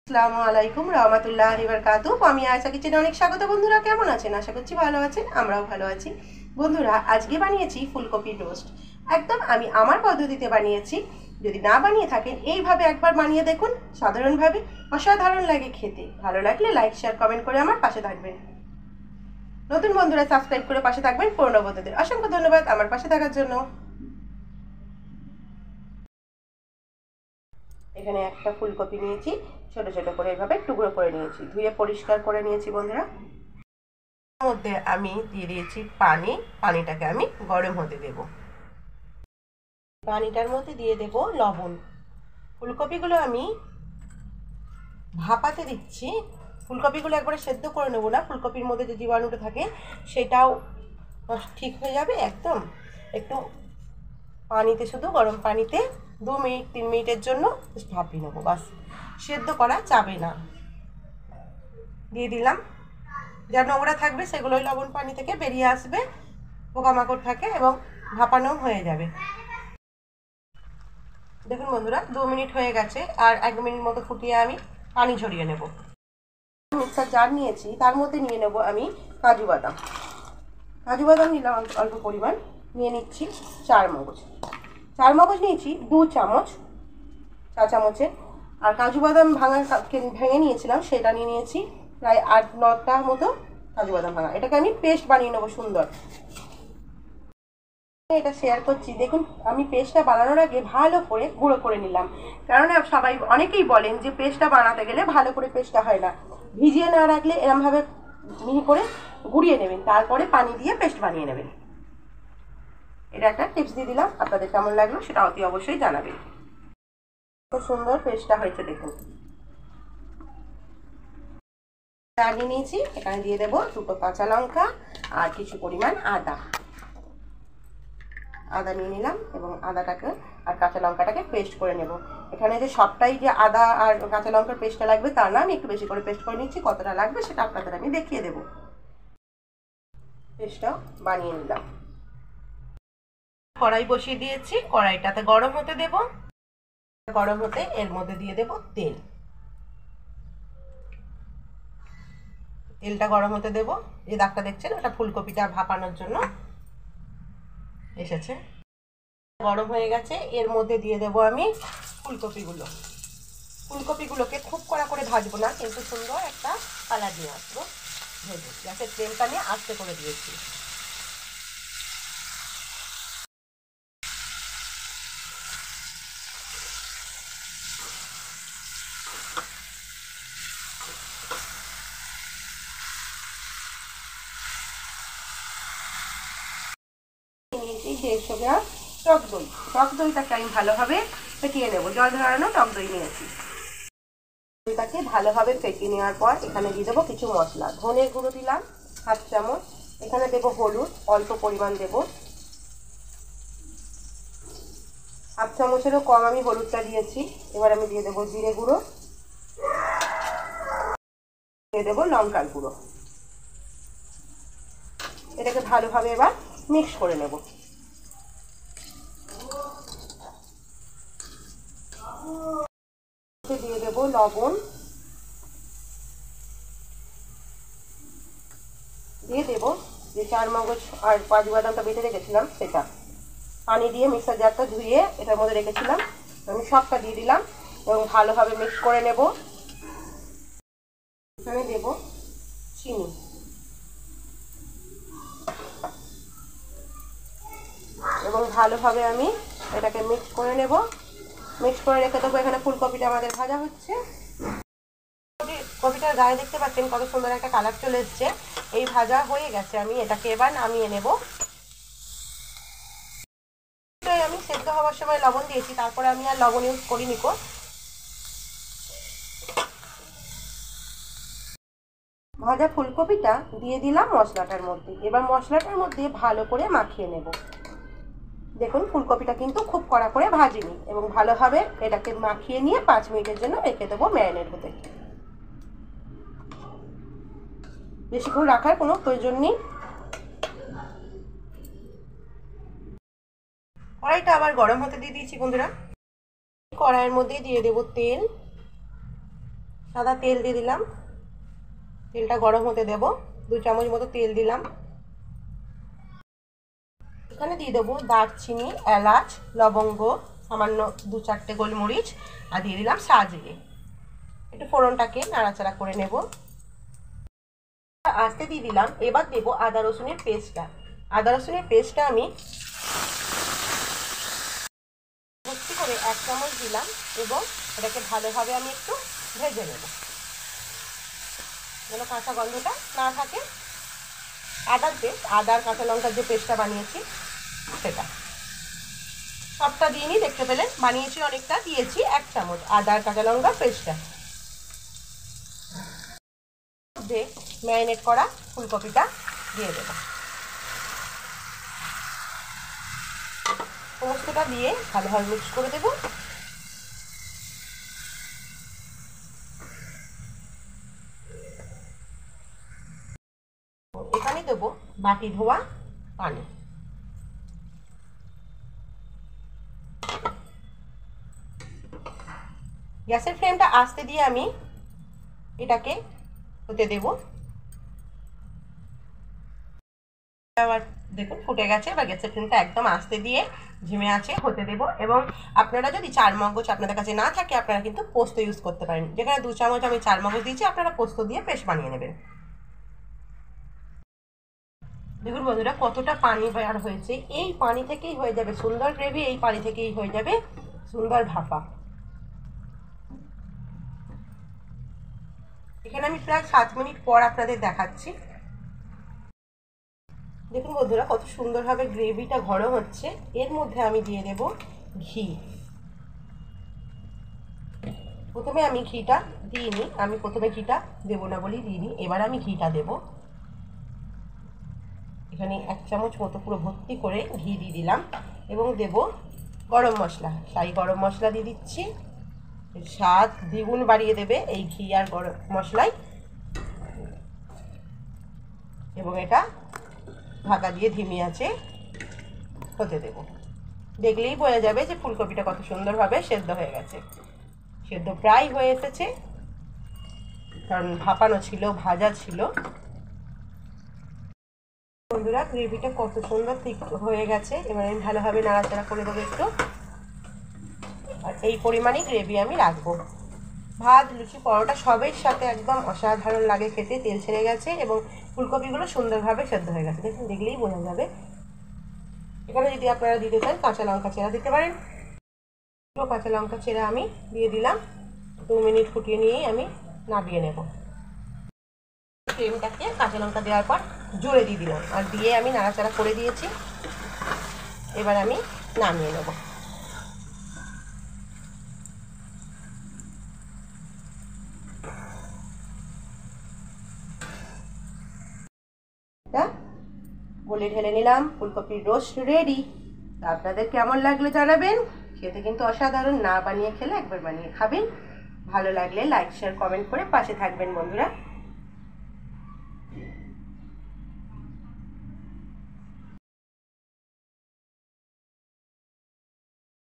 আসসালামু আলাইকুম রহমতুল্লাহি বারাকাতুহু। আমি আয়েশা কিচেনে অনেক স্বাগত। বন্ধুরা কেমন আছেন? আশা করছি ভালো আছেন, আমরাও ভালো আছি। বন্ধুরা আজকে বানিয়েছি ফুলকপির রোস্ট। একদম আমি আমার পদ্ধতিতে বানিয়েছি। যদি না বানিয়ে থাকেন এইভাবে একবার বানিয়ে দেখুন, সাধারণভাবে অসাধারণ লাগে খেতে। ভালো লাগলে লাইক শেয়ার কমেন্ট করে আমার পাশে থাকবেন। নতুন বন্ধুরা সাবস্ক্রাইব করে পাশে থাকবেন। পুরনো বন্ধুদের অসংখ্য ধন্যবাদ আমার পাশে থাকার জন্য। এখানে একটা ফুলকপি নিয়েছি, ছোট ছোট করে এভাবে টুকরো করে নিয়েছি, ধুয়ে পরিষ্কার করে নিয়েছি। বন্ধুরা এর মধ্যে আমি দিয়ে দিয়েছি পানি। পানিটাকে আমি গরম হতে দেব। পানিটার মধ্যে দিয়ে দেব লবণ। ফুলকপিগুলো আমি ভাপাতে দিচ্ছি। ফুলকপিগুলো একবারে সেদ্ধ করে নেবো না, ফুলকপির মধ্যে যে জীবাণুটা থাকে সেটাও ঠিক হয়ে যাবে। একদম একটু পানিতে, শুধু গরম পানিতে 2 মিনিট 3 মিনিটের জন্য ভাপিয়ে নেবো, বাস। সেদ্ধ করা যাবে না। দিয়ে দিলাম, যা নোংরা থাকবে সেগুলোই লবণ পানি থেকে বেরিয়ে আসবে, পোকামাকড় থাকে এবং ভাপানো হয়ে যাবে। দেখুন বন্ধুরা 2 মিনিট হয়ে গেছে, আর 1 মিনিট মতো ফুটিয়ে আমি পানি ঝরিয়ে নেব। মিক্সার জার নিয়েছি, তার মধ্যে নিয়ে নেব আমি কাজু বাদাম। কাজু বাদাম নিলাম অল্প পরিমাণ, নিয়ে নিচ্ছি 4 মগজ। 4 মগজ নিয়েছি 2 চামচ, চা চামচের। আর কাজু বাদাম ভেঙে নিয়েছিলাম, সেটা নিয়ে নিয়েছি প্রায় 8-9টা মতো কাজু বাদাম ভাঙা। এটাকে আমি পেস্ট বানিয়ে নেবো সুন্দর। এটা শেয়ার করছি, দেখুন আমি পেস্টটা বানানোর আগে ভালো করে গুঁড়ো করে নিলাম। কারণ সবাই অনেকেই বলেন যে পেস্টটা বানাতে গেলে ভালো করে পেস্টটা হয় না। ভিজিয়ে না রাখলে এরমভাবে মিহি করে গুঁড়িয়ে নেবেন, তারপরে পানি দিয়ে পেস্ট বানিয়ে নেবেন। এটা একটা টিপস দিয়ে দিলাম, আপনাদের কেমন লাগলো সেটা অতি অবশ্যই জানাবেন। খুব সুন্দর পেস্টটা হয়েছে দেখুন। নিয়ে নিয়েছি, এখানে দিয়ে দেবো 2টো কাঁচা লঙ্কা আর কিছু পরিমাণ আদা। আদা নিয়ে নিলাম এবং আদাটাকে আর কাঁচা লঙ্কাটাকে পেস্ট করে নেব। এখানে যে সবটাই যে আদা আর কাঁচা লঙ্কার পেস্টটা লাগবে তা না, আমি একটু বেশি করে পেস্ট করে নিচ্ছি। কতটা লাগবে সেটা আপনাদের আমি দেখিয়ে দেবো। পেস্টটা বানিয়ে নিলাম। কড়াই বসিয়ে দিয়েছি, কড়াইটাতে গরম হতে দেব। গরম হতে এর মধ্যে দিয়ে দেব তেল। তেলটা গরম হতে দেব। যে দাগটা দেখছেন ওটা ফুলকপিটা ভাপানোর জন্য এসেছে। গরম হয়ে গেছে, এর মধ্যে দিয়ে দেব আমি ফুলকপিগুলো। ফুলকপিগুলোকে খুব কড়া করে ভাজবো না, কিন্তু সুন্দর একটা কালার নিয়ে আসবো ভেজে। গ্যাসের ফ্লেমটা নিয়ে আস্তে করে দিয়েছি। নিয়েছি 150 গ্রাম টক দই। টক দইটাকে আমি ভালোভাবে ফেটিয়ে নেবো, জল ঝরানো টক দই নিয়েছি। দইটাকে ভালোভাবে ফেটিয়ে নেওয়ার পর এখানে দিয়ে দেবো কিছু মশলা। ধনের গুঁড়ো দিলাম 1/2 চামচ। এখানে দেবো হলুদ, অল্প পরিমাণ দেবো, 1/2 চামচেরও কম আমি হলুদটা দিয়েছি। এবার আমি দিয়ে দেবো জিরে গুঁড়ো, দিয়ে দেবো লঙ্কার গুঁড়ো। এটাকে ভালোভাবে এবার মিক্স করে নেব। দিয়ে দেবো লবণ, দিয়ে দেবো যে 4 মগজ আর কাজু বাদামটা বেটে রেখেছিলাম সেটা। পানি দিয়ে মিক্সার জারটা ধুয়ে এটার মধ্যে রেখেছিলাম, আমি সবটা দিয়ে দিলাম এবং ভালোভাবে মিক্স করে নেব। এখানে দেবো চিনি এবং ভালোভাবে আমি এটাকে মিক্স করে নেব। মিক্স করে রেখে দেবো। এখানে ফুলকপিটা আমাদের ভাজা হচ্ছে। কপিটার গায়ে দেখতে পাচ্ছেন কত সুন্দর একটা কালার চলে এসছে। এই ভাজা হয়ে গেছে, আমি এটাকে এবার নামিয়ে নেব। আমি সেদ্ধ হওয়ার সময় লবণ দিয়েছি, তারপরে আমি আর লবণ ইউজ করিনি। ভাজা ফুলকপিটা দিয়ে দিলাম মশলাটার মধ্যে। এবার মশলাটার মধ্যে ভালো করে মাখিয়ে নেব। দেখুন ফুলকপিটা কিন্তু খুব কড়া করে ভাজিনি এবং ভালোভাবে এটাকে মাখিয়ে নিয়ে 5 মিনিটের জন্য রেখে দেবো ম্যারিনেট হতে। বেশিক্ষণ রাখার কোনো প্রয়োজন নেই। কড়াইটা আবার গরম হতে দিয়ে দিয়েছি বন্ধুরা। কড়াইয়ের মধ্যে দিয়ে দেবো তেল। সাদা তেল দিয়ে দিলাম, তেলটা গরম হতে দেব। 2 চামচ মতো তেল দিলাম। এখানে দিয়ে দেবো দারচিনি, এলাচ, লবঙ্গ, সামান্য 2-4টে গোলমরিচ, আর দিয়ে দিলাম সাজিরে। একটু ফোড়নটাকে নাড়াচাড়া করে নেব। আস্তে দিয়ে দিলাম। এবার দেবো আদা রসুনের পেস্টটা। আদা রসুনের পেস্টটা আমি ভর্তি করে 1 চামচ দিলাম এবং এটাকে ভালোভাবে আমি একটু ভেজে নেব, যেন কাঁচা গন্ধটা না থাকে। আদার পেস্ট, আদার কাঁচা লঙ্কার যে পেস্টটা বানিয়েছি সেটা সবটা দিয়ে নিই। দেখতে পেলেন বানিয়েছি অনেকটা, দিয়েছি 1 চামচ আদার কাঁচা লঙ্কার পেস্টটা। মধ্যে ম্যারিনেট করা ফুলকপিটা দিয়ে দেব। সমস্তটা দিয়ে ভালোভাবে মিক্স করে দেব। এখানে দেবো বাটি ধোয়া পানি। গ্যাসের ফ্লেমটা আস্তে দিয়ে আমি এটাকে হতে দেব। আবার দেখুন ফুটে গেছে। এবার গ্যাসের ফ্লেমটা একদম আস্তে দিয়ে ঝিমে আছে হতে দেব। এবং আপনারা যদি চারমগজ আপনাদের কাছে না থাকে, আপনারা কিন্তু পোস্ত ইউজ করতে পারেন। যেখানে 2 চামচ আমি চারমগজ দিয়েছি, আপনারা পোস্ত দিয়ে পেস্ট বানিয়ে নেবেন। দেখুন বন্ধুরা কতটা পানি বের হয়েছে। এই পানি থেকেই হয়ে যাবে সুন্দর গ্রেভি, এই পানি থেকেই হয়ে যাবে সুন্দর ভাপা। এখানে আমি প্রায় 7 মিনিট পর আপনাদের দেখাচ্ছি। দেখুন বন্ধুরা কত সুন্দরভাবে গ্রেভিটা ঘন হচ্ছে। এর মধ্যে আমি দিয়ে দেব ঘি। প্রথমে আমি ঘিটা দিইনি, আমি প্রথমে ঘিটা দেবো না বলেই দিইনি। এবার আমি ঘিটা দেব। এখানে 1 চামচ মতো পুরো ভর্তি করে ঘি দিয়ে দিলাম এবং দেব গরম মশলা। শাহি গরম মশলা দিয়ে দিচ্ছি। স্বাদ দ্বিগুণ বাড়িয়ে দেবে এই ঘি আর গরম মশলাই। এবং এটা ঢাকা দিয়ে ধিমি আঁচে হতে দেব। দেখলেই বোঝা যাবে যে ফুলকপিটা কত সুন্দরভাবে সেদ্ধ হয়ে গেছে। সেদ্ধ প্রায় হয়ে এসেছে, কারণ ভাপানো ছিল, ভাজা ছিল। বন্ধুরা গ্রেভিটা কত সুন্দর ঠিক হয়ে গেছে। এবার আমি ভালোভাবে নাড়াচাড়া করে দেবো একটু। আর এই পরিমাণই গ্রেভি আমি রাখবো। ভাত, লুচি, পরোটা সবের সাথে একদম অসাধারণ লাগে খেতে। তেল ছেড়ে গেছে এবং ফুলকপিগুলো সুন্দরভাবে সেদ্ধ হয়ে গেছে। দেখুন দেখলেই বোঝা যাবে। এখানে যদি আপনারা দিতে চান কাঁচা লঙ্কা চেরা দিতে পারেন। পুরো কাঁচা লঙ্কা চেরা আমি দিয়ে দিলাম। 2 মিনিট ফুটিয়ে নিয়েই আমি নামিয়ে নেব। ফ্লেমটাকে কাঁচা লঙ্কা দেওয়ার পর জোরে দিয়ে দিলাম, আর দিয়ে আমি নাড়াচাড়া করে দিয়েছি। এবার আমি নামিয়ে নেব। বলে ঢেলে নিলাম। ফুলকপির রোস্ট রেডি। আপনাদের কেমন লাগলো জানাবেন। খেতে কিন্তু অসাধারণ। না বানিয়ে খেলে একবার বানিয়ে খাবেন। ভালো লাগলে লাইক, শেয়ার, কমেন্ট করে পাশে থাকবেন বন্ধুরা।